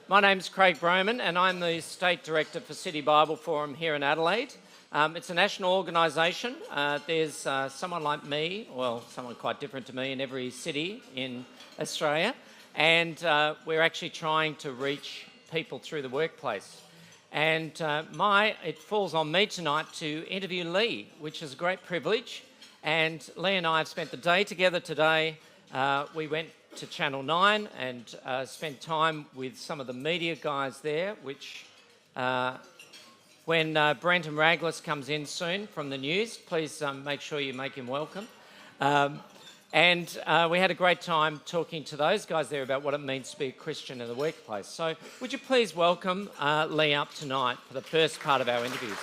My name's Craig Broman and I'm the State Director for City Bible Forum here in Adelaide. It's a national organisation. There's someone like me, well, someone quite different to me in every city in Australia, and we're actually trying to reach people through the workplace. And it falls on me tonight to interview Leigh, which is a great privilege. And Leigh and I have spent the day together today. We went to Channel 9 and spent time with some of the media guys there, which when Brenton Raglas comes in soon from the news, please make sure you make him welcome. And we had a great time talking to those guys there about what it means to be a Christian in the workplace. So would you please welcome Leigh up tonight for the first part of our interviews.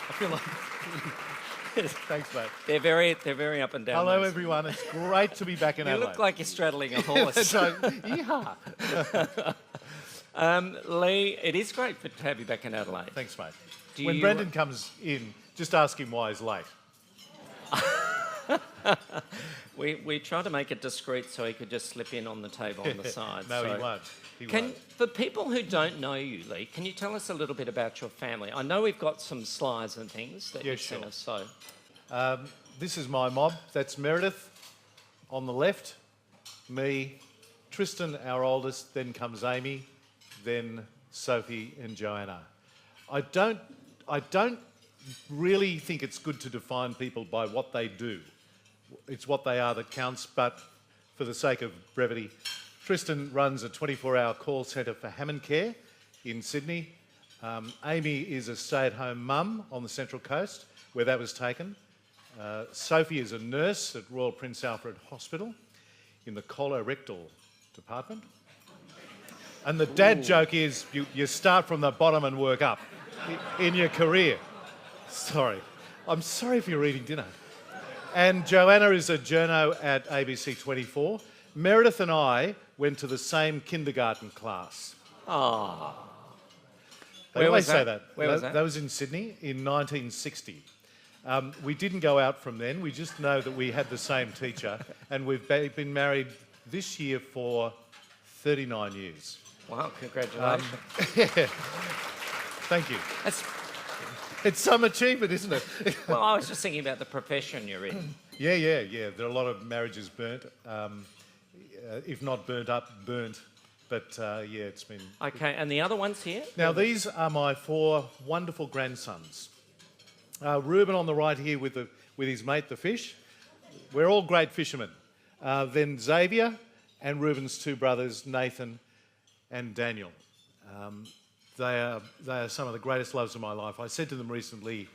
I feel like... Thanks, mate. They're very up and down. Hello, those. Everyone. It's great to be back in Adelaide. You look like you're straddling a horse. Yeehaw. Leigh, it is great to have you back in Adelaide. Thanks, mate. When Brendan comes in, just ask him why he's late. We try to make it discreet so he could just slip in on the table on the side. No, he won't. For people who don't know you, Leigh, can you tell us a little bit about your family? I know we've got some slides and things that you've sent us. So, this is my mob. That's Meredith on the left, me, Tristan, our oldest, then comes Amy, then Sophie and Joanna. I don't really think it's good to define people by what they do. It's what they are that counts, but for the sake of brevity, Tristan runs a 24-hour call centre for Hammond Care in Sydney. Amy is a stay-at-home mum on the Central Coast, where that was taken. Sophie is a nurse at Royal Prince Alfred Hospital in the colorectal department. And the dad joke is you start from the bottom and work up in your career. Sorry. I'm sorry if you're eating dinner. And Joanna is a journo at ABC 24. Meredith and I went to the same kindergarten class. Oh. They always say that. Where was that? That was in Sydney in 1960. We didn't go out from then. We just know that we had the same teacher, and we've been married this year for 39 years. Wow, congratulations. Yeah. Thank you. It's some achievement, isn't it? Well, I was just thinking about the profession you're in. Yeah. There are a lot of marriages burnt. If not burnt up, burnt. But it's been... Okay, and the other ones here? Now, these are my 4 wonderful grandsons. Reuben on the right here with his mate, the fish. We're all great fishermen. Then Xavier and Reuben's 2 brothers, Nathan and Daniel. They are some of the greatest loves of my life. I said to them recently,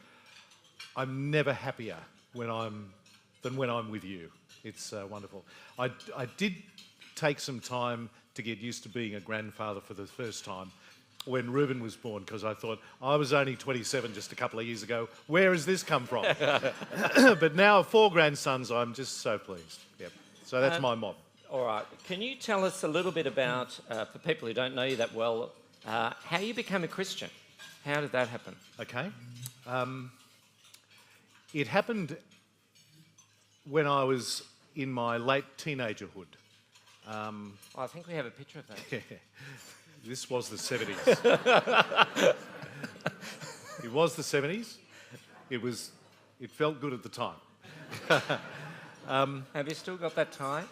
I'm never happier than when I'm with you. It's wonderful. I did take some time to get used to being a grandfather for the first time when Reuben was born, because I thought, I was only 27 just a couple of years ago. Where has this come from? But now 4 grandsons, I'm just so pleased. Yep. So that's my mob. All right. Can you tell us a little bit about, for people who don't know you that well, how you became a Christian? How did that happen? Okay. It happened when I was in my late teenagerhood. I think we have a picture of that. This was the 70s. It was the 70s. It felt good at the time. Have you still got that tie?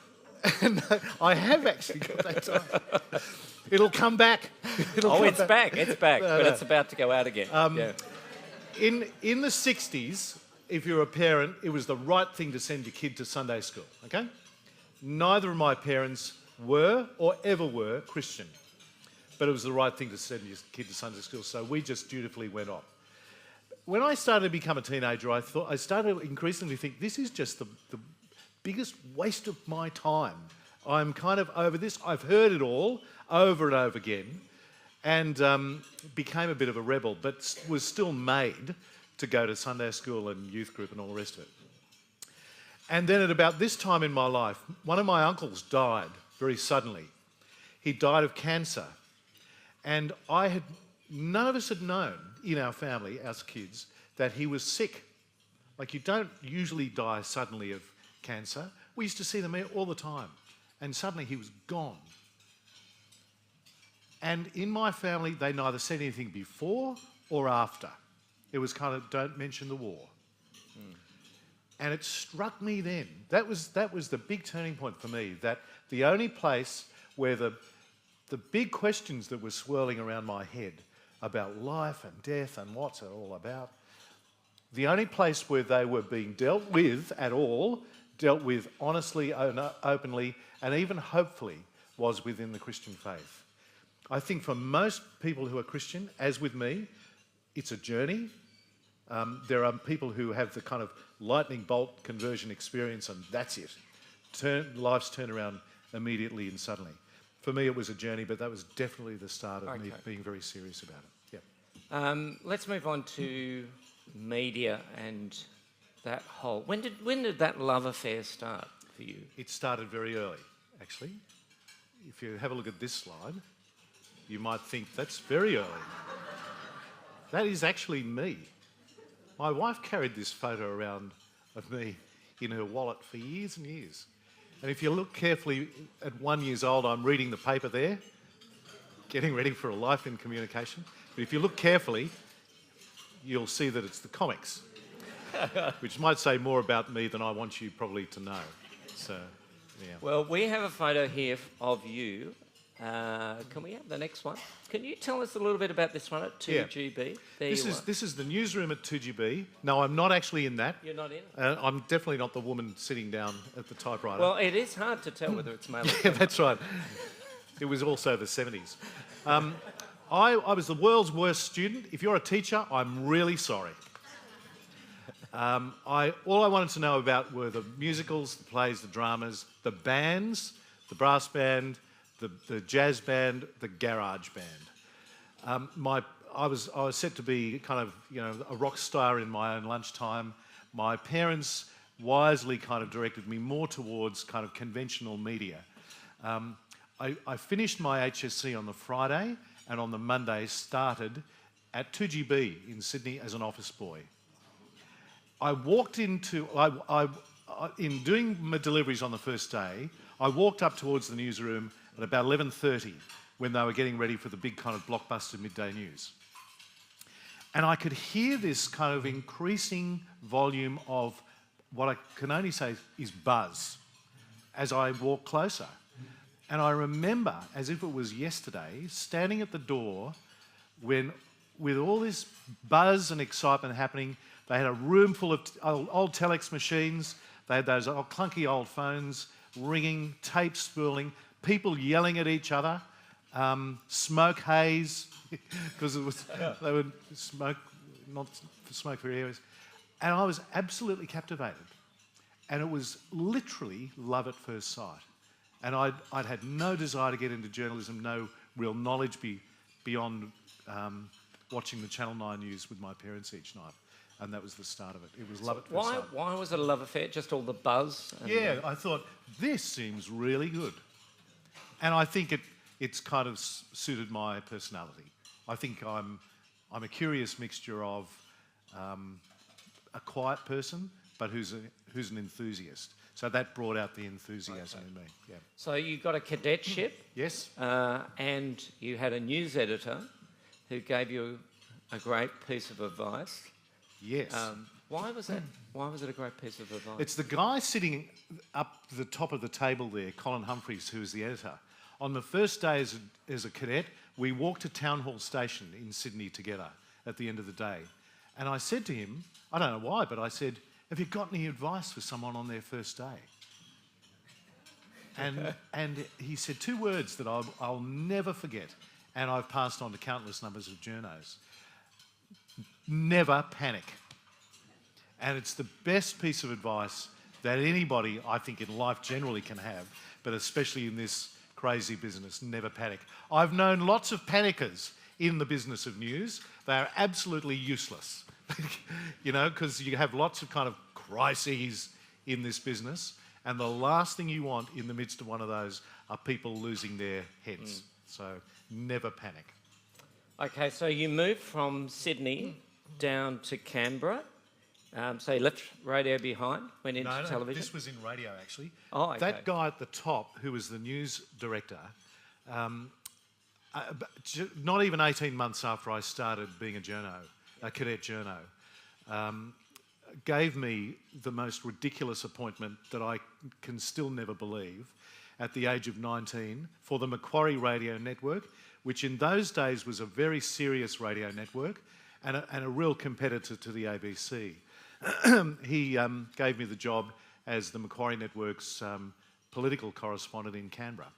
No, I have actually got that tie. It'll come back. It's back. It's back, but it's about to go out again. In the 60s, if you're a parent, it was the right thing to send your kid to Sunday school, okay? Neither of my parents were or ever were Christian, but it was the right thing to send your kid to Sunday school, so we just dutifully went on. When I started to become a teenager, I started to increasingly think, this is just the biggest waste of my time. I'm kind of over this. I've heard it all over and over again, and became a bit of a rebel, but was still made to go to Sunday school and youth group and all the rest of it. And then at about this time in my life, one of my uncles died very suddenly. He died of cancer. And none of us had known in our family, as kids, that he was sick. Like, you don't usually die suddenly of cancer. We used to see them all the time. And suddenly he was gone. And in my family, they neither said anything before or after. It was kind of, don't mention the war. And it struck me then, that was the big turning point for me, that the only place where the big questions that were swirling around my head about life and death and what's it all about, the only place where they were being dealt with at all, dealt with honestly, openly, and even hopefully, was within the Christian faith. I think for most people who are Christian, as with me, it's a journey. There are people who have the kind of lightning bolt conversion experience and that's it. Life's turned around immediately and suddenly. For me, it was a journey, but that was definitely the start of me being very serious about it. Yeah. Let's move on to media and that whole... When did that love affair start for you? It started very early, actually. If you have a look at this slide, you might think that's very early. That is actually me. My wife carried this photo around of me in her wallet for years and years. And if you look carefully, at 1 year old, I'm reading the paper there, getting ready for a life in communication. But if you look carefully, you'll see that it's the comics, which might say more about me than I want you probably to know. So, yeah. Well, we have a photo here of you. Can we have the next one? Can you tell us a little bit about this one at 2GB? Yeah. This is the newsroom at 2GB. No, I'm not actually in that. You're not in? I'm definitely not the woman sitting down at the typewriter. Well, it is hard to tell whether it's male or female. Yeah, that's right. It was also the 70s. I was the world's worst student. If you're a teacher, I'm really sorry. All I wanted to know about were the musicals, the plays, the dramas, the bands, the brass band, the jazz band, the garage band. I was set to be kind of, a rock star in my own lunchtime. My parents wisely kind of directed me more towards kind of conventional media. I finished my HSC on the Friday, and on the Monday started at 2GB in Sydney as an office boy. I walked into, in doing my deliveries on the first day, I walked up towards the newsroom at about 11:30 when they were getting ready for the big kind of blockbuster midday news. And I could hear this kind of increasing volume of what I can only say is buzz as I walked closer. And I remember, as if it was yesterday, standing at the door when, with all this buzz and excitement happening, they had a room full of old telex machines, they had those old clunky old phones ringing, tapes spooling, people yelling at each other, smoke haze, because they would smoke, not smoke for areas. And I was absolutely captivated. And it was literally love at first sight. And I'd had no desire to get into journalism, no real knowledge beyond watching the Channel 9 news with my parents each night. And that was the start of it. It was love at first sight. Why was it a love affair? Just all the buzz? Yeah, I thought, this seems really good. And I think it's kind of suited my personality. I think I'm a curious mixture of a quiet person, but who's an enthusiast. So that brought out the enthusiasm in me. Yeah. So you got a cadetship. Yes. And you had a news editor who gave you a great piece of advice. Yes. Why was that? Why was it a great piece of advice? It's the guy sitting up the top of the table there, Colin Humphreys, who is the editor. On the first day as a cadet, we walked to Town Hall Station in Sydney together at the end of the day. And I said to him, I don't know why, but I said, have you got any advice for someone on their first day? And he said two words that I'll never forget, and I've passed on to countless numbers of journos. Never panic. And it's the best piece of advice that anybody, I think, in life generally can have, but especially in this crazy business, never panic. I've known lots of panickers in the business of news. They are absolutely useless, because you have lots of kind of crises in this business, and the last thing you want in the midst of one of those are people losing their heads. So never panic. Okay, so you moved from Sydney down to Canberra So you left radio behind, went into No, television? this was in radio, actually. Oh, okay. That guy at the top, who was the news director, not even 18 months after I started being a cadet journo, gave me the most ridiculous appointment that I can still never believe at the age of 19 for the Macquarie Radio Network, which in those days was a very serious radio network and a real competitor to the ABC. He gave me the job as the Macquarie Network's political correspondent in Canberra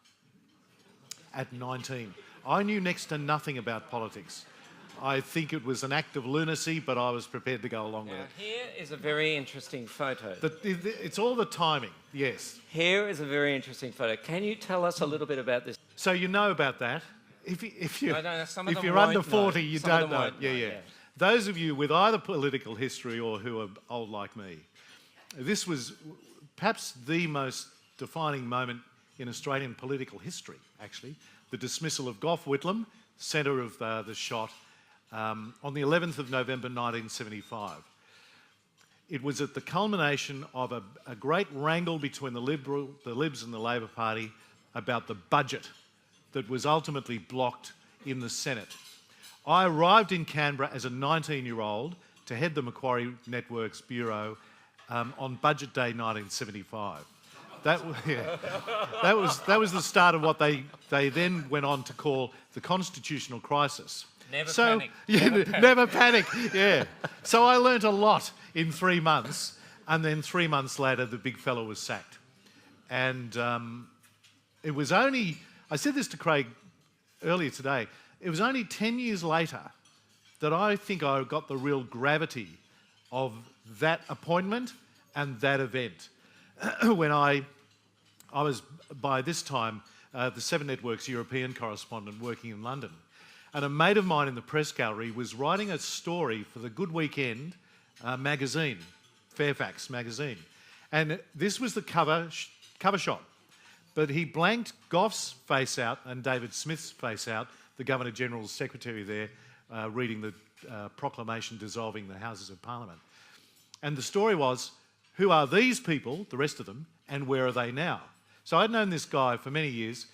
at 19. I knew next to nothing about politics. I think it was an act of lunacy, but I was prepared to go along with it. Here is a very interesting photo. It's all the timing, yes. Here is a very interesting photo. Can you tell us a little bit about this? So you know about that. If you're won't under 40, know. you Some of don't them know. won't know, yeah. Those of you with either political history or who are old like me, this was perhaps the most defining moment in Australian political history, actually. The dismissal of Gough Whitlam, centre of the shot, on the 11th of November 1975. It was at the culmination of a great wrangle between the Libs and the Labor Party about the budget that was ultimately blocked in the Senate. I arrived in Canberra as a 19-year-old to head the Macquarie Network's bureau on Budget Day 1975. That was the start of what they then went on to call the constitutional crisis. Never panic. Never panic, yeah. So I learnt a lot in 3 months, and then 3 months later the big fella was sacked. And it was only, I said this to Craig earlier today, it was only 10 years later that I think I got the real gravity of that appointment and that event. When I was, by this time, the Seven Network's European correspondent working in London. And a mate of mine in the press gallery was writing a story for the Good Weekend magazine, Fairfax magazine. And this was the cover shot. But he blanked Gough's face out and David Smith's face out, the Governor-General's secretary there, reading the proclamation dissolving the Houses of Parliament. And the story was, who are these people, the rest of them, and where are they now? So I'd known this guy for many years,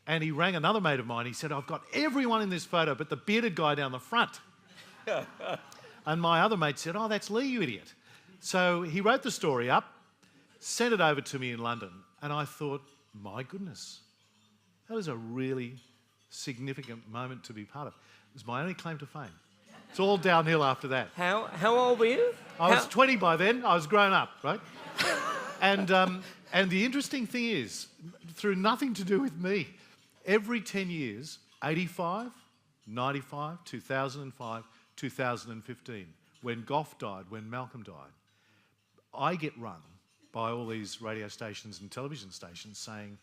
and he rang another mate of mine. He said, I've got everyone in this photo but the bearded guy down the front. And my other mate said, oh, that's Leigh, you idiot. So he wrote the story up, sent it over to me in London, and I thought, my goodness, that was a really significant moment to be part of. It was my only claim to fame. It's all downhill after that. How old were you? I was 20 by then. I was grown up, right? And the interesting thing is, through nothing to do with me, every 10 years, 85, 95, 2005, 2015, when Gough died, when Malcolm died, I get rung by all these radio stations and television stations saying,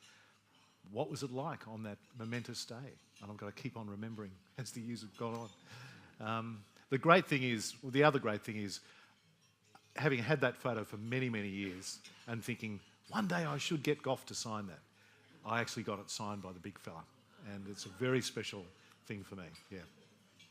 what was it like on that momentous day? And I've got to keep on remembering as the years have gone on. The other great thing is, having had that photo for many, many years and thinking, one day I should get Gough to sign that. I actually got it signed by the big fella, and it's a very special thing for me, yeah.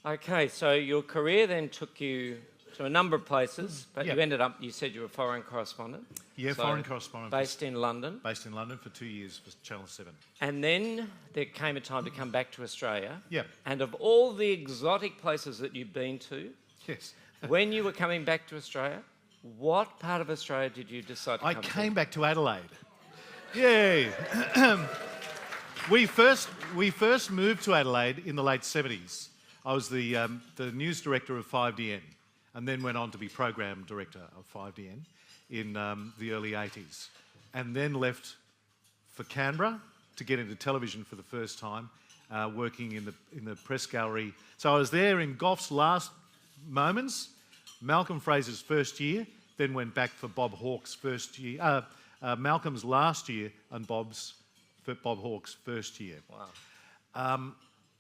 Okay, so your career then took you to a number of places, but Yeah. you ended up, you said you were a foreign correspondent. Yeah, So, foreign correspondent. Based in London. Based in London for 2 years for Channel 7. And then there came a time to come back to Australia. Yeah. And of all the exotic places that you've been to, Yes. when you were coming back to Australia, what part of Australia did you decide to I come came back to Adelaide. Yay! we first moved to Adelaide in the late 70s. I was the news director of 5DN and then went on to be program director of 5DN in the early 80s, and then left for Canberra to get into television for the first time, working in the press gallery. So I was there in Gough's last moments, Malcolm Fraser's first year, then went back for Bob Hawke's first year, Malcolm's last year and Bob Hawke's first year. Wow.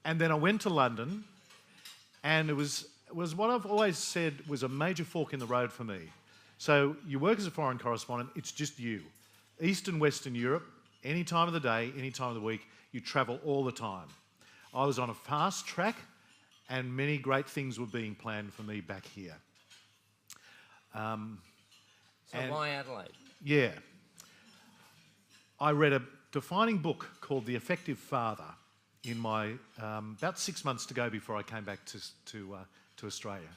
And then I went to London, and it was what I've always said was a major fork in the road for me. So you work as a foreign correspondent, it's just you. East and Western Europe, any time of the day, any time of the week, you travel all the time. I was on a fast track, and many great things were being planned for me back here. So why Adelaide? Yeah. I read a defining book called The Effective Father in my about 6 months to go before I came back to Australia.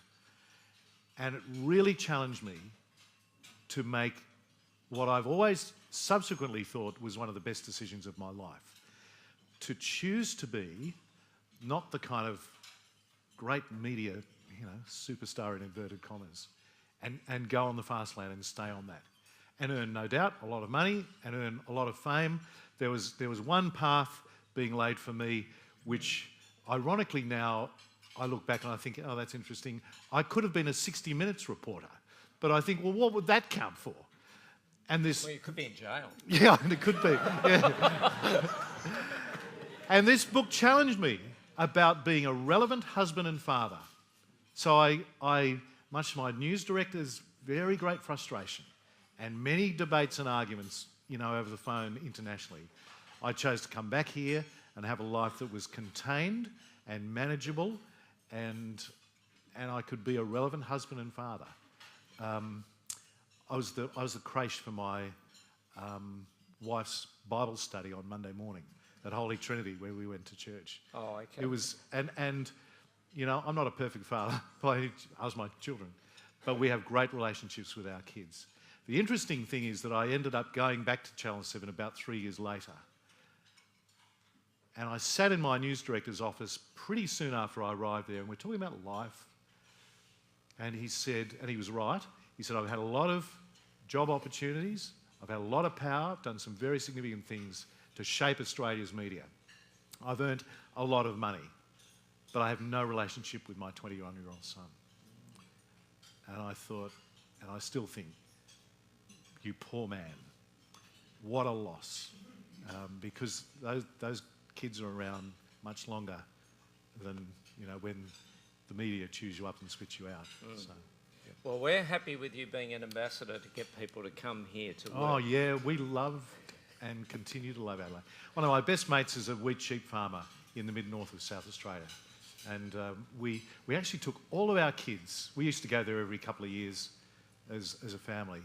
And it really challenged me to make what I've always subsequently thought was one of the best decisions of my life. To choose to be not the kind of great media, superstar in inverted commas, and go on the fast lane and stay on that. And earn, no doubt, a lot of money and earn a lot of fame. There was one path being laid for me, which ironically now I look back and I think, oh, that's interesting. I could have been a 60 Minutes reporter, but I think, well, what would that count for? And this... Well, you could be in jail. Yeah, it could be. Yeah. And this book challenged me about being a relevant husband and father. So I much to my news director's very great frustration and many debates and arguments, over the phone internationally, I chose to come back here and have a life that was contained and manageable, and I could be a relevant husband and father. I was the creche for my wife's Bible study on Monday morning at Holy Trinity, where we went to church. Oh, okay. It was, and I'm not a perfect father, I was my children, but we have great relationships with our kids. The interesting thing is that I ended up going back to Channel 7 about 3 years later. And I sat in my news director's office pretty soon after I arrived there, and we're talking about life. And he said, and he was right, he said, I've had a lot of job opportunities, I've had a lot of power, I've done some very significant things to shape Australia's media. I've earned a lot of money, but I have no relationship with my 21-year-old son. And I thought, and I still think, you poor man, what a loss. Because those kids are around much longer than, when the media chews you up and spits you out. So, yeah. Well, we're happy with you being an ambassador to get people to come here to work. Oh, yeah, we love and continue to love Adelaide. One of my best mates is a wheat sheep farmer in the mid-north of South Australia. And we actually took all of our kids. We used to go there every couple of years as a family.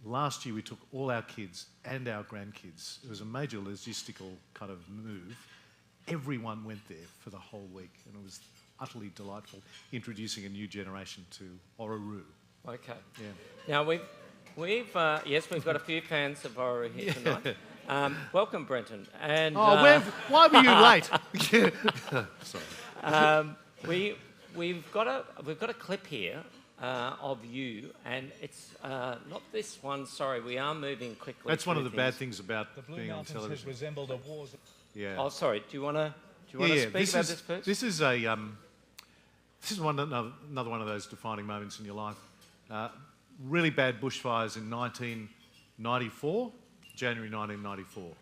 Last year we took all our kids and our grandkids. It was a major logistical kind of move. Everyone went there for the whole week, and it was utterly delightful, introducing a new generation to Orroroo. Okay. Yeah. Now we've got a few fans of Orroroo here tonight. Welcome, Brenton. And why were you late? Sorry. We've got a clip here of you, and it's not this one. Sorry, we are moving quickly. That's one of the bad things about being on television. Has resembled a war. Yeah. Oh, sorry. Do you want to speak about this first? This is another one of those defining moments in your life. Really bad bushfires in 1994, January 1994.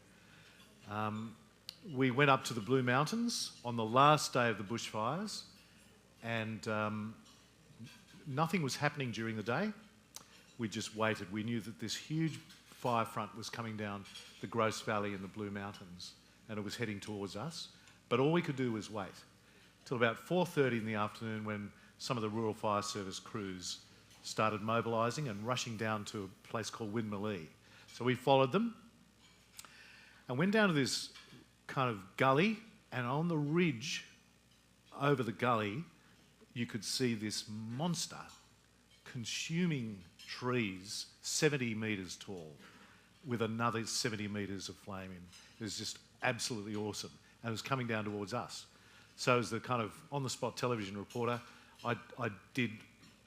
We went up to the Blue Mountains on the last day of the bushfires, and nothing was happening during the day. We just waited. We knew that this huge fire front was coming down the Gross Valley in the Blue Mountains, and it was heading towards us. But all we could do was wait till about 4:30 in the afternoon, when some of the Rural Fire Service crews started mobilising and rushing down to a place called Winmalee. So we followed them and went down to this kind of gully, and on the ridge over the gully you could see this monster consuming trees 70 metres tall with another 70 metres of flame in. It was just absolutely awesome, and it was coming down towards us. So as the kind of on-the-spot television reporter, I did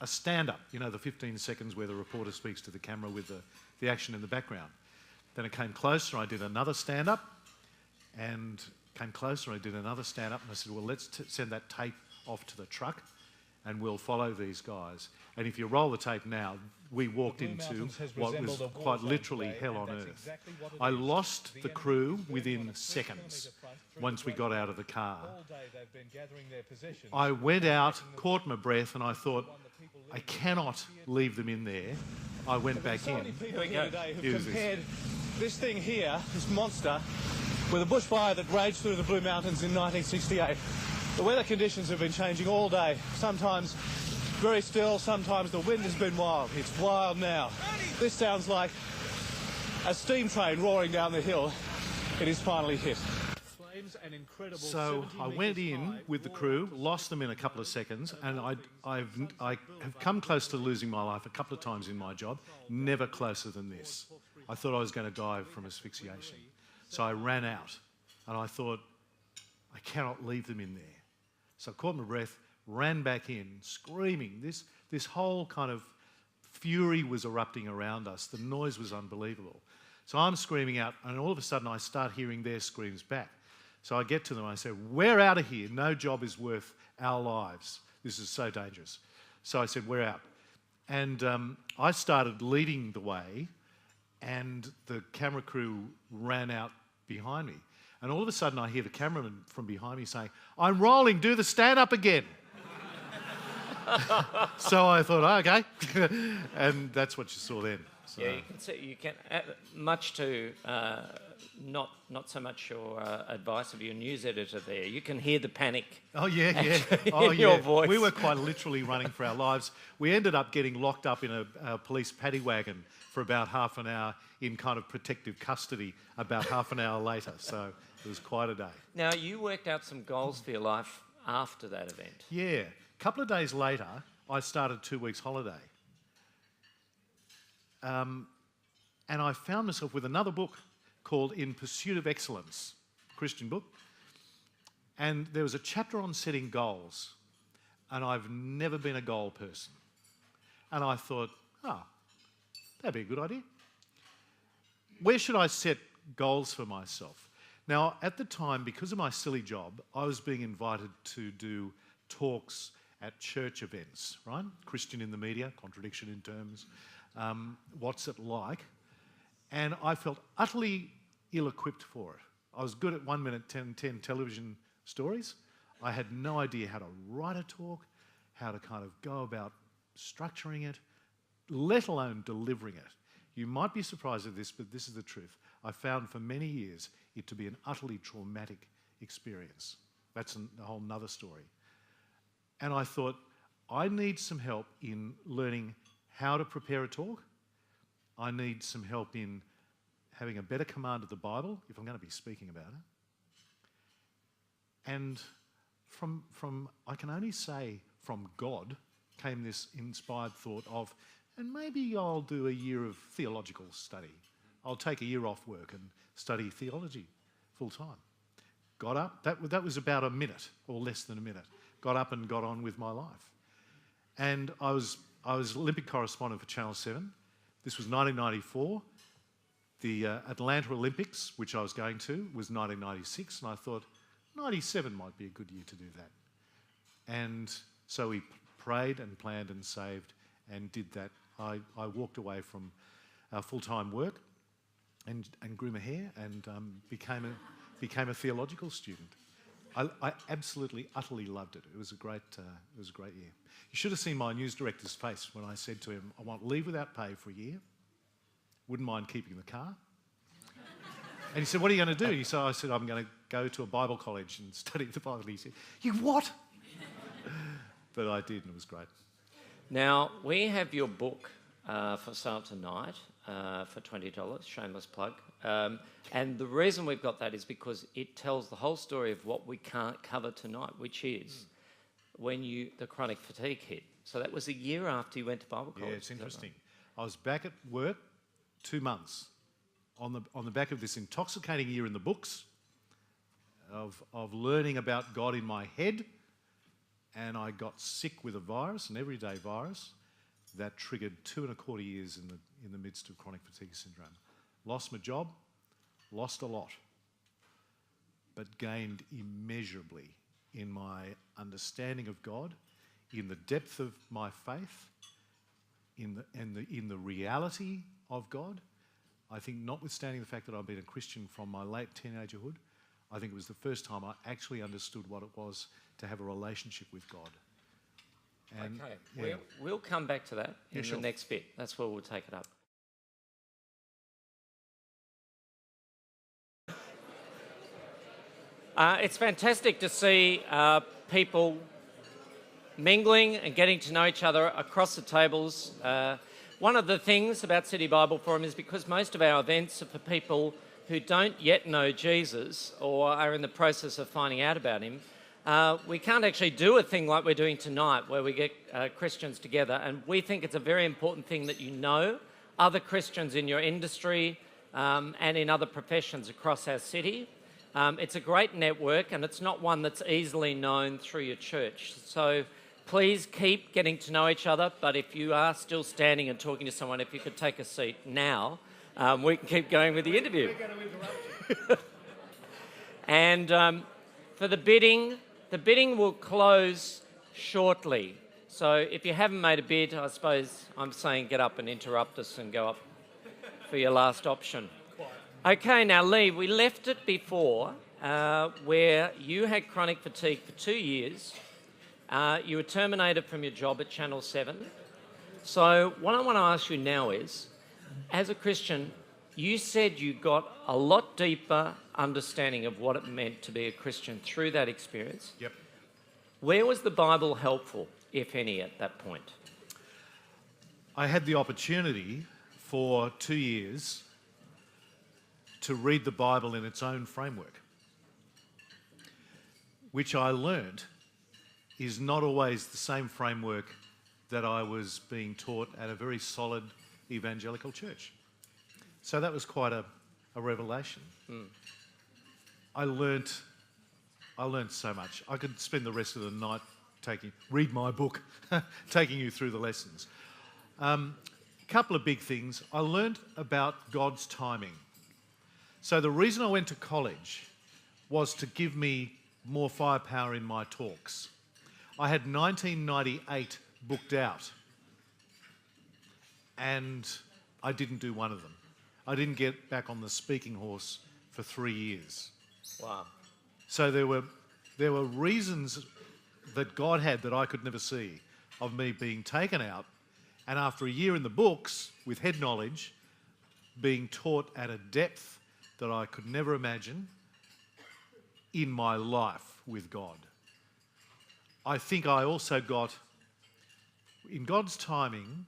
a stand-up, the 15 seconds where the reporter speaks to the camera with the action in the background. Then it came closer, I did another stand-up, and came closer, I did another stand-up, and I said, well, let's send that tape off to the truck, and we'll follow these guys. And if you roll the tape now, we walked into what was quite literally hell on earth. I lost the crew within seconds once we got out of the car. I went out, caught my breath, and I thought, I cannot leave them in there. I went back in. People here today who've compared this thing here, this monster, with a bushfire that raged through the Blue Mountains in 1968. The weather conditions have been changing all day, sometimes very still. Sometimes the wind has been wild. It's wild now. This sounds like a steam train roaring down the hill. It is finally hit. So I went in with the crew, lost them in a couple of seconds, and I have come close to losing my life a couple of times in my job, never closer than this. I thought I was going to die from asphyxiation. So I ran out, and I thought, I cannot leave them in there. So I caught my breath, ran back in, screaming. This whole kind of fury was erupting around us. The noise was unbelievable. So I'm screaming out, and all of a sudden I start hearing their screams back. So I get to them and I say, we're out of here. No job is worth our lives. This is so dangerous. So I said, we're out. And I started leading the way, and the camera crew ran out behind me. And all of a sudden I hear the cameraman from behind me saying, I'm rolling, do the stand-up again. So I thought, oh, okay. And that's what you saw then. So. Yeah, you can see, you can, much to not so much your advice of your news editor there, you can hear the panic. Oh yeah, yeah. In your voice. We were quite literally running for our lives. We ended up getting locked up in a police paddy wagon for about half an hour in kind of protective custody about half an hour later. So it was quite a day. Now, you worked out some goals for your life after that event. Yeah. A couple of days later, I started 2 weeks holiday. And I found myself with another book called In Pursuit of Excellence, a Christian book. And there was a chapter on setting goals. And I've never been a goal person. And I thought, oh, that'd be a good idea. Where should I set goals for myself? Now, at the time, because of my silly job, I was being invited to do talks at church events, right? Christian in the media, contradiction in terms. What's it like? And I felt utterly ill-equipped for it. I was good at 1 minute 10 television stories. I had no idea how to write a talk, how to kind of go about structuring it, let alone delivering it. You might be surprised at this, but this is the truth. I found for many years it to be an utterly traumatic experience. That's a whole nother story. And I thought, I need some help in learning how to prepare a talk. I need some help in having a better command of the Bible, if I'm going to be speaking about it. And from I can only say, from God came this inspired thought of, and maybe I'll do a year of theological study. I'll take a year off work and study theology full time. Got up, that was about a minute, or less than a minute. Got up and got on with my life. And I was Olympic correspondent for Channel 7. This was 1994. The Atlanta Olympics, which I was going to, was 1996, and I thought 97 might be a good year to do that. And so we prayed and planned and saved and did that. I walked away from full-time work and grew my hair and became a theological student. I absolutely, utterly loved it. It was a great year. You should have seen my news director's face when I said to him, I want leave without pay for a year. Wouldn't mind keeping the car. And he said, what are you going to do? I said, I'm going to go to a Bible college and study the Bible. He said, you what? But I did, and it was great. Now, we have your book for sale tonight for $20, shameless plug. And the reason we've got that is because it tells the whole story of what we can't cover tonight, which is when the chronic fatigue hit. So that was a year after you went to Bible college. Yeah, it's interesting. I was back at work 2 months on the back of this intoxicating year in the books of learning about God in my head, and I got sick with a virus, an everyday virus, that triggered 2.25 years in the midst of chronic fatigue syndrome. Lost my job, lost a lot, but gained immeasurably in my understanding of God, in the depth of my faith, in the reality of God. I think notwithstanding the fact that I've been a Christian from my late teenagerhood, I think it was the first time I actually understood what it was to have a relationship with God. And, okay, yeah. we'll come back to that in sure. the next bit. That's where we'll take it up. It's fantastic to see people mingling and getting to know each other across the tables. One of the things about City Bible Forum is because most of our events are for people who don't yet know Jesus or are in the process of finding out about him, we can't actually do a thing like we're doing tonight where we get Christians together, and we think it's a very important thing that you know other Christians in your industry and in other professions across our city. It's a great network, and it's not one that's easily known through your church. So please keep getting to know each other, but if you are still standing and talking to someone, if you could take a seat now, we can keep going with the interview. We're going to interrupt you. And for the bidding will close shortly. So if you haven't made a bid, I suppose I'm saying get up and interrupt us and go up for your last option. Okay, now Leigh, we left it before where you had chronic fatigue for 2 years. You were terminated from your job at Channel 7. So what I want to ask you now is, as a Christian, you said you got a lot deeper understanding of what it meant to be a Christian through that experience. Yep. Where was the Bible helpful, if any, at that point? I had the opportunity for 2 years to read the Bible in its own framework, which I learnt is not always the same framework that I was being taught at a very solid evangelical church. So that was quite a revelation. I learnt so much. I could spend the rest of the night read my book, taking you through the lessons. Couple of big things. I learnt about God's timing. So the reason I went to college was to give me more firepower in my talks. I had 1998 booked out, and I didn't do one of them. I didn't get back on the speaking horse for 3 years. Wow. So there were reasons that God had that I could never see of me being taken out, and after a year in the books with head knowledge, being taught at a depth that I could never imagine in my life with God. I think I also got, in God's timing,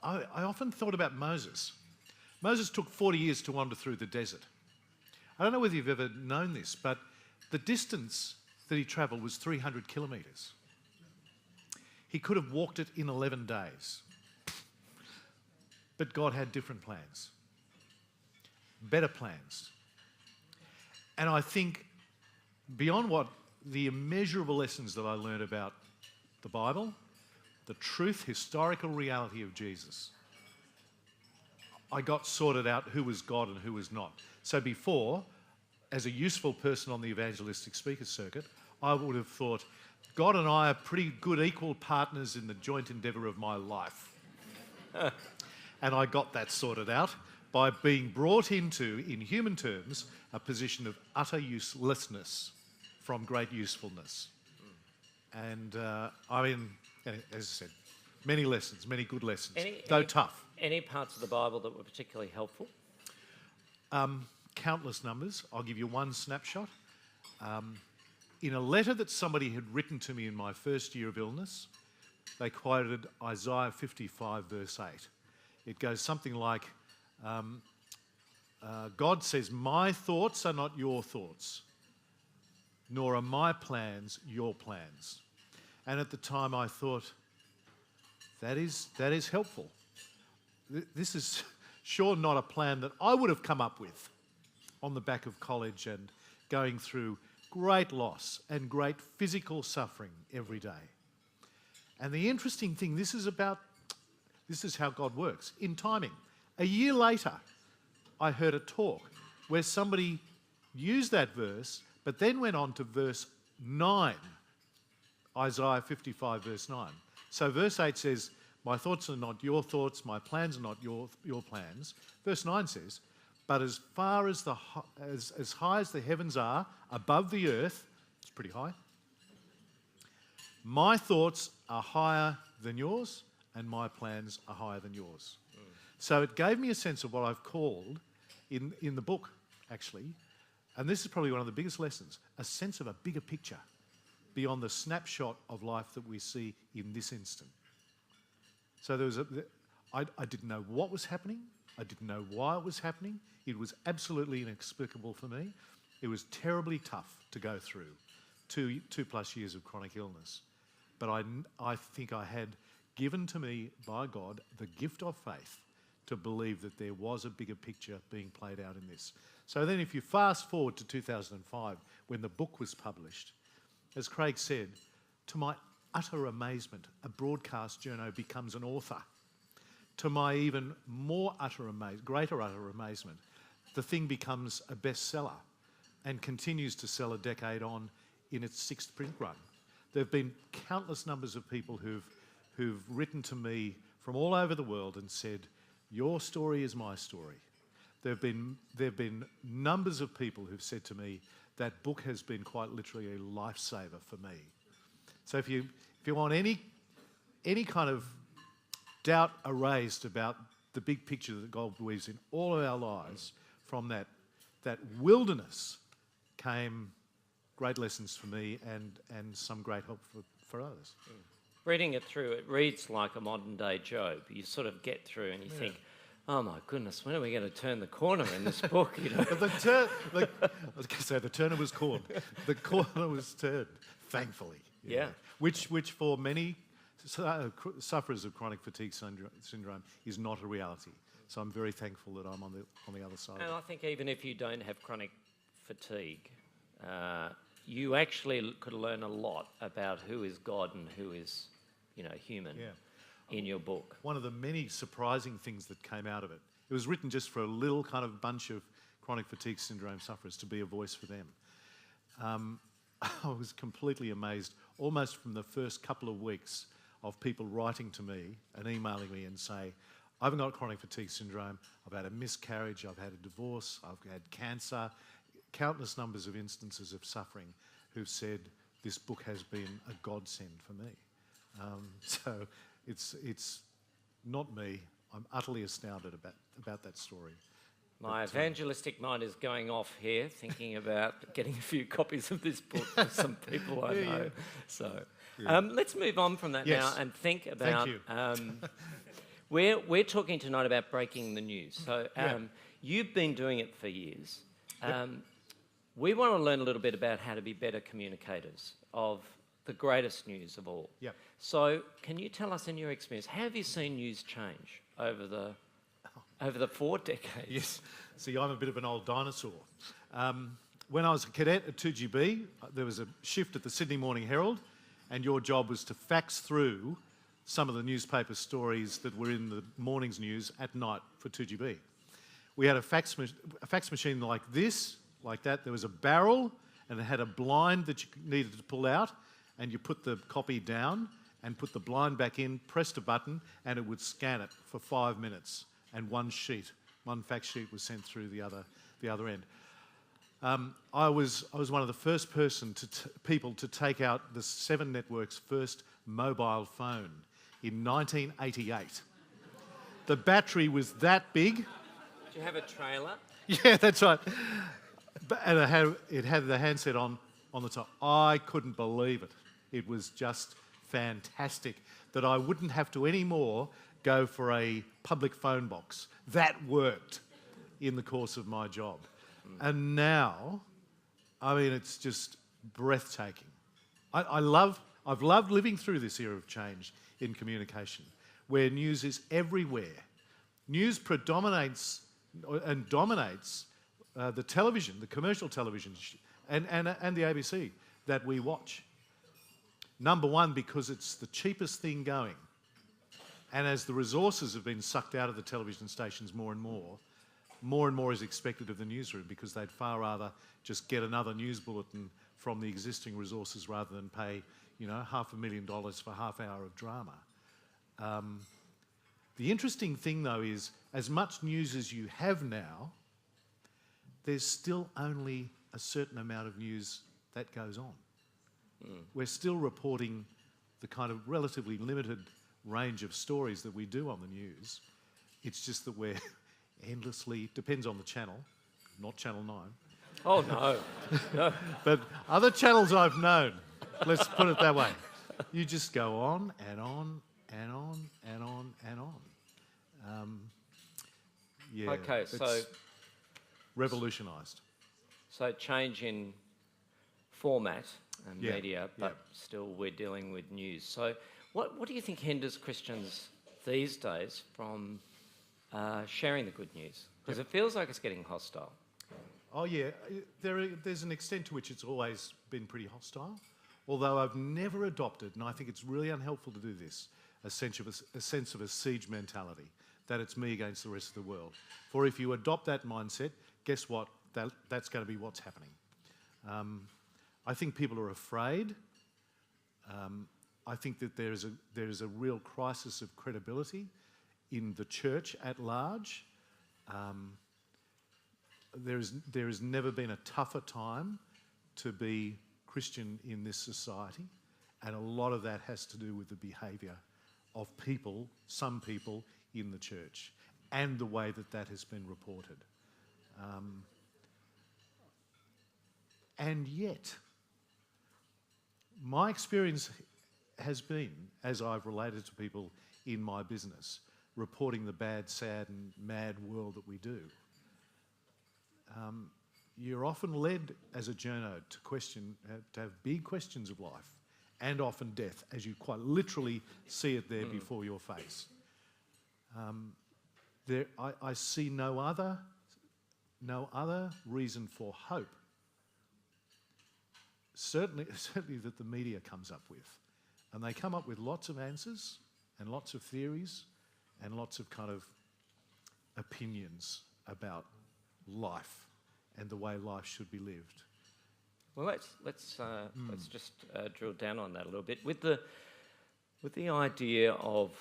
I often thought about Moses. Moses took 40 years to wander through the desert. I don't know whether you've ever known this, but the distance that he travelled was 300 kilometres. He could have walked it in 11 days. But God had different plans, better plans. And I think beyond what the immeasurable lessons that I learned about the Bible, the truth, historical reality of Jesus, I got sorted out who was God and who was not. So before, as a useful person on the evangelistic speaker circuit, I would have thought, God and I are pretty good equal partners in the joint endeavour of my life. And I got that sorted out by being brought into, in human terms, a position of utter uselessness from great usefulness. And I mean, as I said, many lessons, many good lessons, though tough. Any parts of the Bible that were particularly helpful? Countless numbers. I'll give you one snapshot. In a letter that somebody had written to me in my first year of illness, they quoted Isaiah 55 verse 8. It goes something like, God says, my thoughts are not your thoughts, nor are my plans your plans. And at the time I thought, that is helpful. This is sure not a plan that I would have come up with on the back of college and going through great loss and great physical suffering every day. And the interesting thing, this is how God works, in timing. A year later, I heard a talk where somebody used that verse, but then went on to verse 9, Isaiah 55 verse 9. So verse 8 says, my thoughts are not your thoughts, my plans are not your plans. Verse 9 says, but as far as as high as the heavens are above the earth, it's pretty high, my thoughts are higher than yours, and my plans are higher than yours. So it gave me a sense of what I've called in the book, actually, and this is probably one of the biggest lessons, a sense of a bigger picture. beyond the snapshot of life that we see in this instant. So I didn't know what was happening. I didn't know why it was happening. It was absolutely inexplicable for me. It was terribly tough to go through 2+ years of chronic illness. But I think I had given to me by God the gift of faith to believe that there was a bigger picture being played out in this. So then if you fast forward to 2005, when the book was published, as Craig said, to my utter amazement, a broadcast journo becomes an author. To my even greater utter amazement, the thing becomes a bestseller and continues to sell a decade on in its 6th print run. There have been countless numbers of people who've written to me from all over the world and said, your story is my story. There have been numbers of people who've said to me, that book has been quite literally a lifesaver for me. So if you want any kind of doubt erased about the big picture that God weaves in all of our lives, from that wilderness came great lessons for me and some great help for others. Reading it through, it reads like a modern-day Job. You sort of get through and you think, oh my goodness, when are we going to turn the corner in this book? You know? I was going to say the turner was cornered. The corner was turned, thankfully. Yeah. Which for many sufferers of chronic fatigue syndrome is not a reality. So I'm very thankful that I'm on the other side. And I think even if you don't have chronic fatigue, you actually could learn a lot about who is God and who is, human in your book. One of the many surprising things that came out of it. It was written just for a little kind of bunch of chronic fatigue syndrome sufferers to be a voice for them. I was completely amazed, almost from the first couple of weeks, of people writing to me and emailing me and say, I haven't got chronic fatigue syndrome, I've had a miscarriage, I've had a divorce, I've had cancer, countless numbers of instances of suffering who've said, this book has been a godsend for me. So it's not me. I'm utterly astounded about that story. My evangelistic mind is going off here, thinking about getting a few copies of this book for some people I know. So let's move on from that now and think about... Thank you. We're talking tonight about breaking the news. So you've been doing it for years. We want to learn a little bit about how to be better communicators of the greatest news of all. Yep. So can you tell us, in your experience, how have you seen news change over the 4 decades? Yes. See, I'm a bit of an old dinosaur. When I was a cadet at 2GB, there was a shift at the Sydney Morning Herald, and your job was to fax through some of the newspaper stories that were in the morning's news at night for 2GB. We had a fax machine like this, like that. There was a barrel, and it had a blind that you needed to pull out, and you put the copy down and put the blind back in, pressed a button, and it would scan it for 5 minutes, and one fax sheet was sent through the other end. I was one of the first people to take out the Seven Network's first mobile phone in 1988. The battery was that big. Did you have a trailer? Yeah, that's right. And it had the handset on the top. I couldn't believe it. It was just fantastic that I wouldn't have to anymore go for a public phone box. That worked in the course of my job. And now, I mean, it's just breathtaking. I've loved living through this era of change in communication, where news is everywhere. News predominates and dominates the television, the commercial television, and the ABC that we watch. Number one, because it's the cheapest thing going. And as the resources have been sucked out of the television stations more and more is expected of the newsroom, because they'd far rather just get another news bulletin from the existing resources rather than pay, $500,000 for half hour of drama. The interesting thing, though, is as much news as you have now, there's still only a certain amount of news that goes on. We're still reporting the kind of relatively limited range of stories that we do on the news. It's just that we're endlessly, depends on the channel, not Channel 9. Oh, no. But other channels I've known. Let's put it that way. You just go on and on and on and on and on. Okay, so revolutionised. So change in format and Yeah, media, but still we're dealing with news. So what do you think hinders Christians these days from sharing the good news? Because it feels like it's getting hostile. Oh yeah, there's an extent to which it's always been pretty hostile, although I've never adopted, and I think it's really unhelpful to do this, a sense of a siege mentality, that it's me against the rest of the world. For if you adopt that mindset, guess what? That's going to be what's happening. I think people are afraid. I think that there is a real crisis of credibility in the church at large. There has never been a tougher time to be Christian in this society, and a lot of that has to do with the behaviour of people, some people in the church, and the way that has been reported. And yet, my experience has been, as I've related to people in my business, reporting the bad, sad and mad world that we do, you're often led as a journo to have big questions of life and often death, as you quite literally see it there before your face. I see no other reason for hope, certainly that the media comes up with. And they come up with lots of answers and lots of theories and lots of kind of opinions about life and the way life should be lived. Well, let's just drill down on that a little bit with the idea of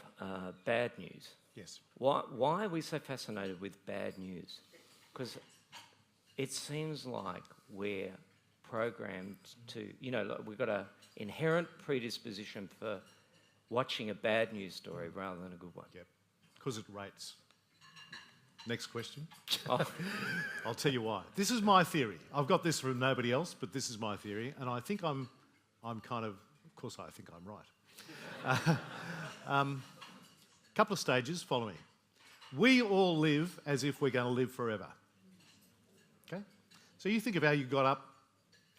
bad news. Yes. Why are we so fascinated with bad news? Because it seems like we're programmed to, like we've got an inherent predisposition for watching a bad news story rather than a good one. Yep. Because it rates. Next question. Oh. I'll tell you why. This is my theory. I've got this from nobody else, but this is my theory, and I think I'm kind of course I think I'm right. Couple of stages, follow me. We all live as if we're going to live forever. Okay? So you think of how you got up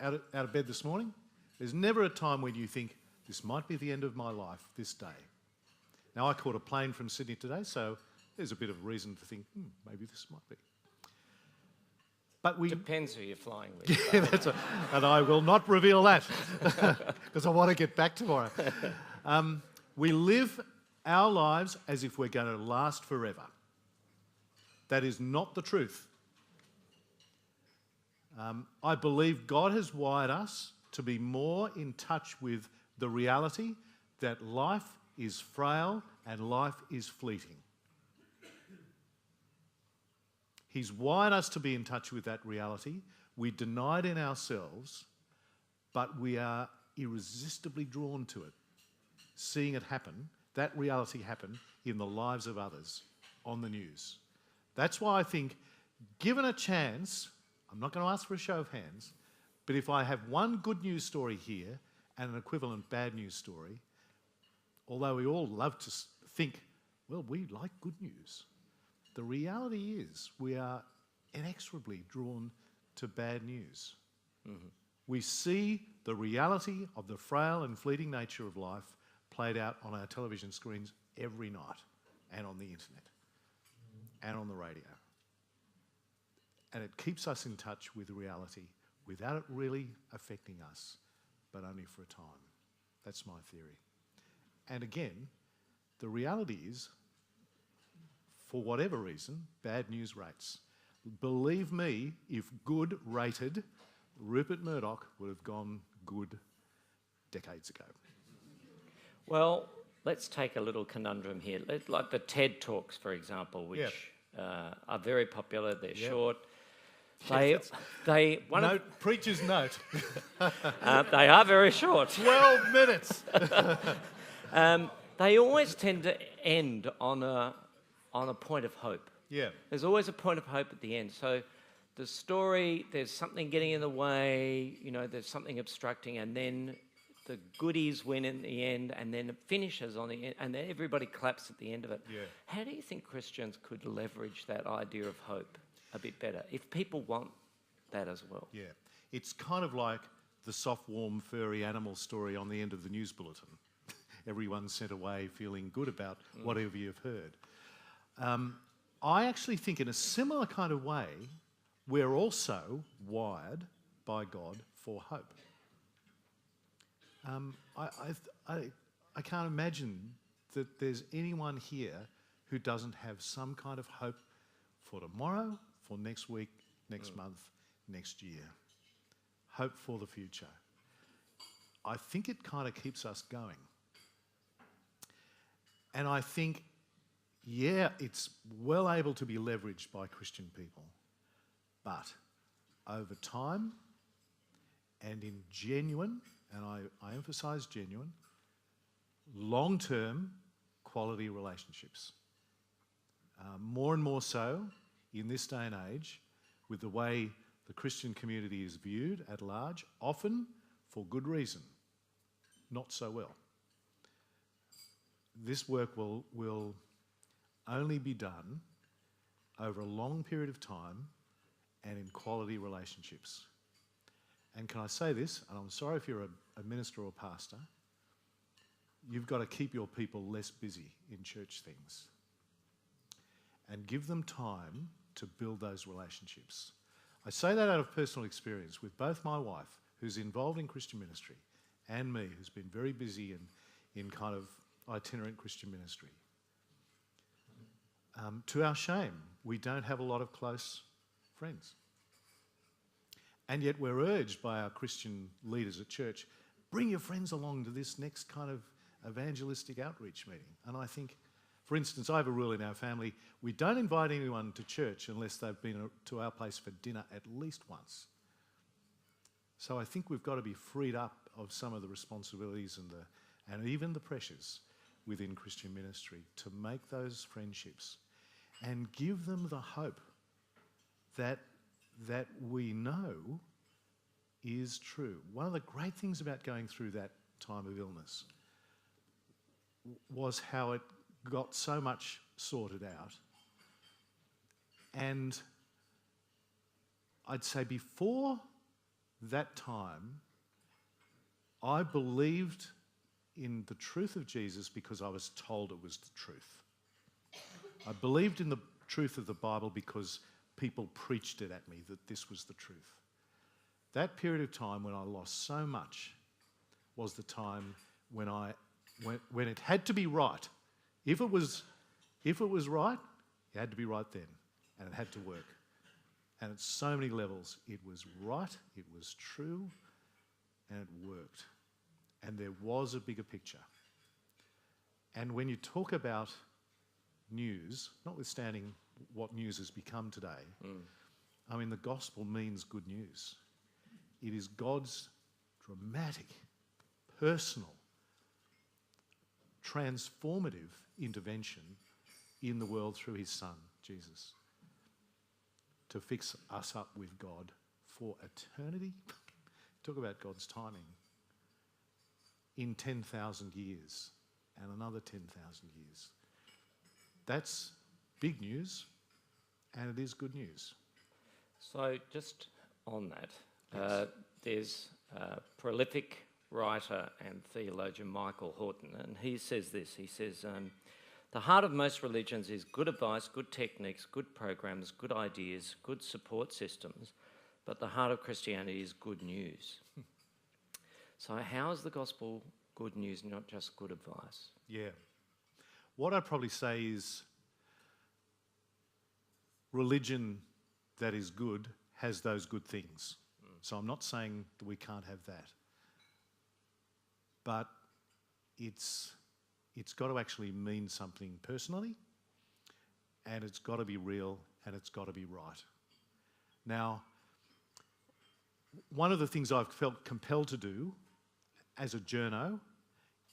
out of bed this morning. There's never a time when you think, this might be the end of my life, this day. Now, I caught a plane from Sydney today, so there's a bit of reason to think, maybe this might be. But we... Depends who you're flying with. Yeah, and I will not reveal that, because I want to get back tomorrow. We live our lives as if we're going to last forever. That is not the truth. I believe God has wired us to be more in touch with the reality that life is frail and life is fleeting. He's wired us to be in touch with that reality. We deny it in ourselves, but we are irresistibly drawn to it, seeing it happen, that reality happen in the lives of others on the news. That's why I think, given a chance, I'm not going to ask for a show of hands, but if I have one good news story here and an equivalent bad news story, although we all love to think, well, we like good news, the reality is we are inexorably drawn to bad news. Mm-hmm. We see the reality of the frail and fleeting nature of life played out on our television screens every night and on the internet and on the radio. And it keeps us in touch with reality without it really affecting us, but only for a time. That's my theory. And again, the reality is, for whatever reason, bad news rates. Believe me, if good rated, Rupert Murdoch would have gone good decades ago. Well, let's take a little conundrum here. Like the TED Talks, for example, which are very popular. They're short. Preacher's note. They are very short. 12 minutes. They always tend to end on a point of hope. Yeah. There's always a point of hope at the end. So the story, there's something getting in the way, there's something obstructing, and then the goodies win in the end, and then it finishes on the end, and then everybody claps at the end of it. Yeah. How do you think Christians could leverage that idea of hope a bit better if people want that as well? Yeah. It's kind of like the soft, warm, furry animal story on the end of the news bulletin. Everyone's sent away feeling good about whatever you've heard. I actually think in a similar kind of way, we're also wired by God for hope. I can't imagine that there's anyone here who doesn't have some kind of hope for tomorrow, for next week, next month, next year. Hope for the future. I think it kind of keeps us going. And I think, yeah, it's well able to be leveraged by Christian people, but over time and in genuine, and I emphasise genuine, long-term quality relationships. More and more so in this day and age, with the way the Christian community is viewed at large, often for good reason, not so well. This work will only be done over a long period of time and in quality relationships. And can I say this, and I'm sorry if you're a minister or a pastor, you've got to keep your people less busy in church things and give them time to build those relationships. I say that out of personal experience with both my wife, who's involved in Christian ministry, and me, who's been very busy in kind of itinerant Christian ministry. To our shame, we don't have a lot of close friends. And yet we're urged by our Christian leaders at church, bring your friends along to this next kind of evangelistic outreach meeting. And I think, for instance, I have a rule in our family, we don't invite anyone to church unless they've been to our place for dinner at least once. So I think we've got to be freed up of some of the responsibilities and even the pressures within Christian ministry to make those friendships and give them the hope that we know is true. One of the great things about going through that time of illness was how it got so much sorted out. And I'd say before that time, I believed in the truth of Jesus because I was told it was the truth. I believed in the truth of the Bible because people preached it at me that this was the truth. That period of time when I lost so much was the time when it had to be right. If it was right, it had to be right then, and it had to work. And at so many levels, it was right, it was true, and it worked. And there was a bigger picture. And when you talk about news, notwithstanding what news has become today, I mean, the gospel means good news. It is God's dramatic, personal, transformative intervention in the world through his Son, Jesus, to fix us up with God for eternity. Talk about God's timing. In 10,000 years and another 10,000 years. That's big news, and it is good news. So just on that, there's a prolific writer and theologian Michael Horton, and he says this. He says, the heart of most religions is good advice, good techniques, good programs, good ideas, good support systems, but the heart of Christianity is good news. So how is the gospel good news, not just good advice? Yeah. What I'd probably say is religion that is good has those good things. So I'm not saying that we can't have that. But it's got to actually mean something personally, and it's got to be real, and it's got to be right. Now, one of the things I've felt compelled to do as a journo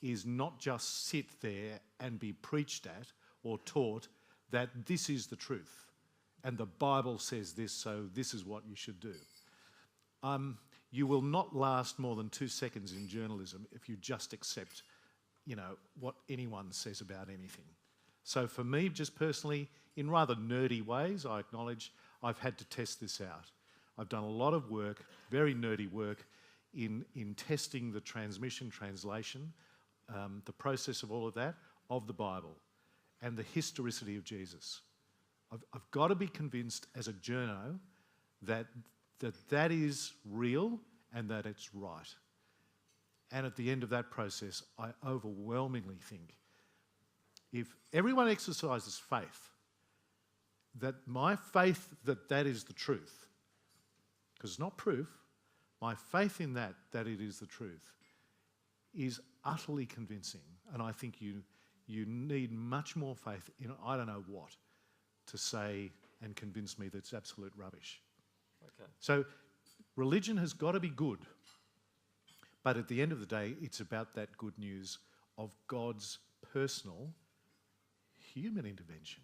is not just sit there and be preached at or taught that this is the truth and the Bible says this, so this is what you should do. you will not last more than 2 seconds in journalism if you just accept, what anyone says about anything. So for me, just personally, in rather nerdy ways, I acknowledge I've had to test this out. I've done a lot of work, very nerdy work, in testing the transmission, translation, the process of all of that, of the Bible, and the historicity of Jesus. I've got to be convinced as a journo that is real and that it's right. And at the end of that process, I overwhelmingly think if everyone exercises faith, that my faith that is the truth, because it's not proof, my faith in that it is the truth, is utterly convincing. And I think you need much more faith in I don't know what to say and convince me that it's absolute rubbish. Okay. So religion has got to be good, but at the end of the day, it's about that good news of God's personal human intervention.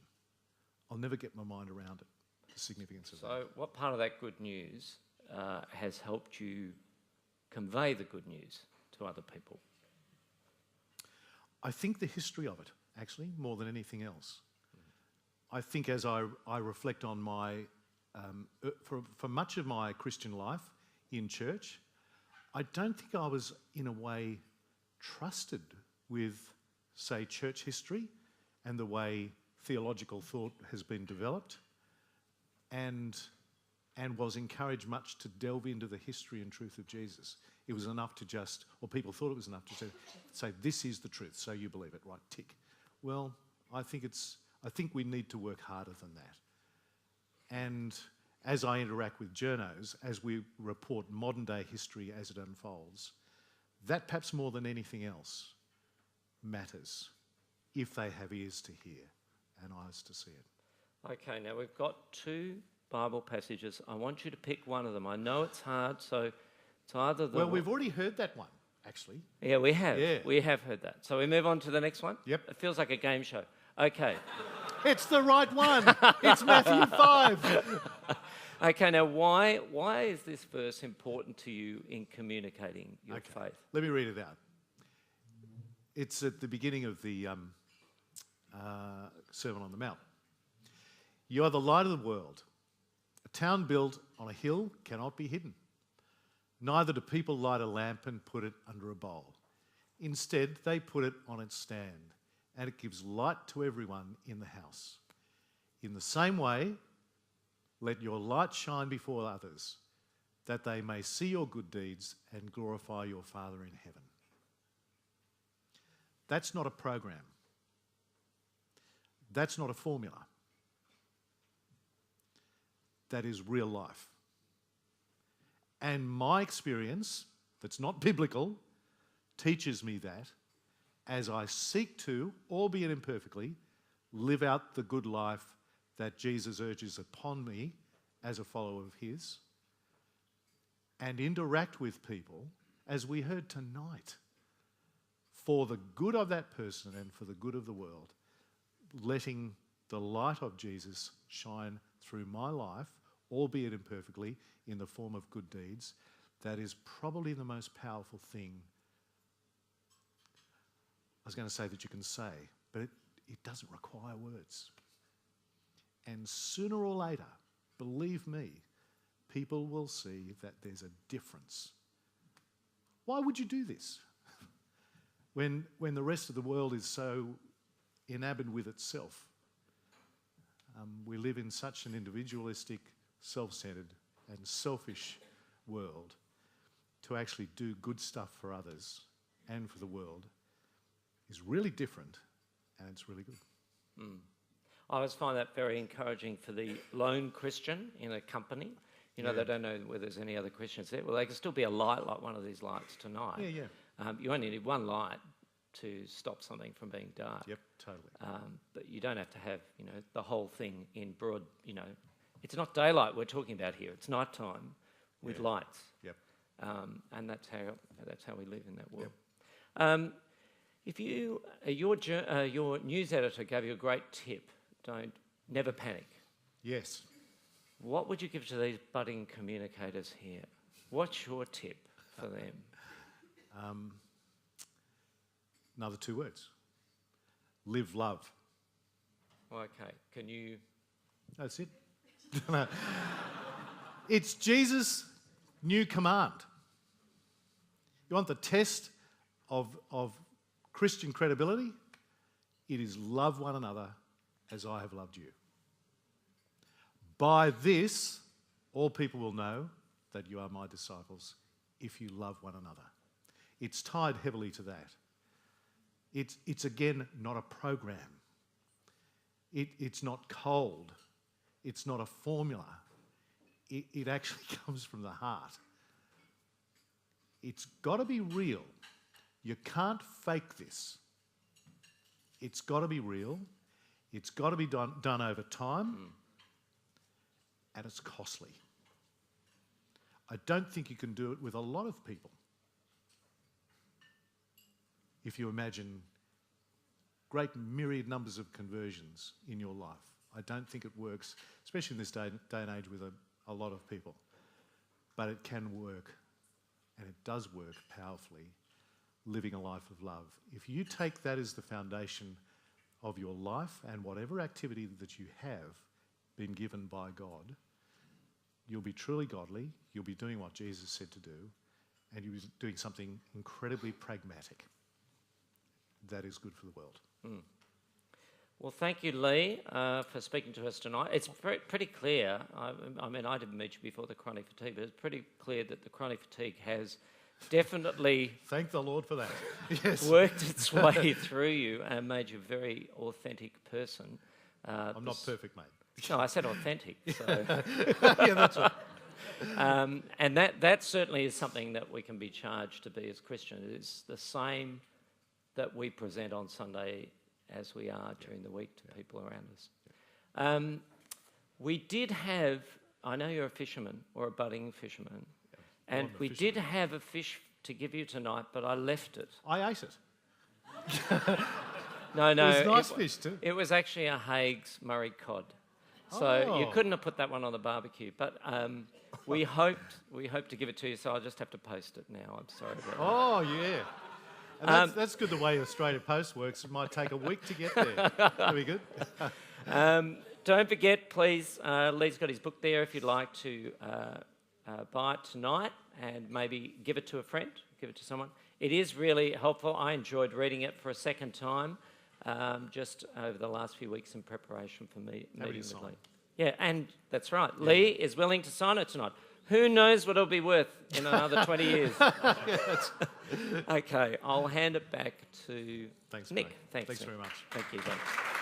I'll never get my mind around it, the significance of that. So what part of that good news has helped you convey the good news to other people? I think the history of it, actually, more than anything else. I think as I reflect on my, for much of my Christian life in church, I don't think I was, in a way, trusted with, say, church history and the way theological thought has been developed, and was encouraged much to delve into the history and truth of Jesus. It was enough to just, or people thought it was enough to say this is the truth, so you believe it, right, tick. Well, I think we need to work harder than that. And as I interact with journos, as we report modern day history as it unfolds, that perhaps more than anything else matters if they have ears to hear and eyes to see it. Okay, now we've got 2 Bible passages. I want you to pick one of them. I know it's hard, so it's either the... Well, we've already heard that one, actually. Yeah, we have. Yeah. We have heard that. So we move on to the next one? Yep. It feels like a game show. Okay. It's the right one. It's Matthew 5. Okay, now why is this verse important to you in communicating your faith? Let me read it out. It's at the beginning of the Sermon on the Mount. You are the light of the world. A town built on a hill cannot be hidden. Neither do people light a lamp and put it under a bowl. Instead, they put it on its stand, and it gives light to everyone in the house. In the same way, let your light shine before others, that they may see your good deeds and glorify your Father in heaven. That's not a program. That's not a formula. That is real life. And my experience, that's not biblical, teaches me that as I seek to, albeit imperfectly, live out the good life that Jesus urges upon me as a follower of his, and interact with people, as we heard tonight, for the good of that person and for the good of the world, letting the light of Jesus shine through my life, albeit imperfectly, in the form of good deeds, that is probably the most powerful thing, I was going to say, that you can say, but it doesn't require words. And sooner or later, believe me, people will see that there's a difference. Why would you do this? When the rest of the world is so enamored with itself. We live in such an individualistic, self-centered and selfish world. To actually do good stuff for others and for the world is really different, and it's really good. I always find that very encouraging for the lone Christian in a company. You know, they don't know whether there's any other Christians there. Well, they can still be a light like one of these lights tonight. You only need one light to stop something from being dark. Yep, totally. But you don't have to have, the whole thing in broad, It's not daylight we're talking about here. It's nighttime with lights. Yep. And that's how we live in that world. Yep. If your news editor gave you a great tip, never panic. Yes. What would you give to these budding communicators here? What's your tip for them? Another 2 words. Live love. Okay, can you... That's it. It's Jesus' new command. You want the test of Christian credibility? It is love one another as I have loved you. By this, all people will know that you are my disciples if you love one another. It's tied heavily to that. It's again not a program. It's not cold. It's not a formula. It actually comes from the heart. It's got to be real. You can't fake this. It's got to be real. It's got to be done over time. And it's costly. I don't think you can do it with a lot of people. If you imagine great myriad numbers of conversions in your life, I don't think it works, especially in this day and age with a lot of people. But it can work, and it does work powerfully, living a life of love. If you take that as the foundation of your life and whatever activity that you have been given by God, you'll be truly godly, you'll be doing what Jesus said to do, and you'll be doing something incredibly pragmatic. That is good for the world. Well, thank you, Leigh, for speaking to us tonight. It's pretty clear, I mean, I didn't meet you before the chronic fatigue, but it's pretty clear that the chronic fatigue has definitely... Thank the Lord for that. Yes. ...worked its way through you and made you a very authentic person. I'm not perfect, mate. No, I said authentic. So. Yeah, that's right. And that certainly is something that we can be charged to be as Christians. It's the same that we present on Sunday as we are during the week to people around us. We did have, I know you're a fisherman or a budding fisherman, and we did have a fish to give you tonight, but I left it. I ate it. No, It was nice fish too. It was actually a Haig's Murray cod. So you couldn't have put that one on the barbecue, but we hoped to give it to you, so I'll just have to post it now. I'm sorry about that. Oh, yeah. And that's good the way Australia Post works. It might take a week to get there. That'll be good. Don't forget, please, Leigh's got his book there if you'd like to buy it tonight and maybe give it to a friend, give it to someone. It is really helpful. I enjoyed reading it for a second time just over the last few weeks in preparation for meeting with Leigh. Yeah, and that's right. Yeah. Leigh is willing to sign it tonight. Who knows what it'll be worth in another 20 years? Okay, I'll hand it back to Thanks, Nick. Thanks very much. Thank you, Dave.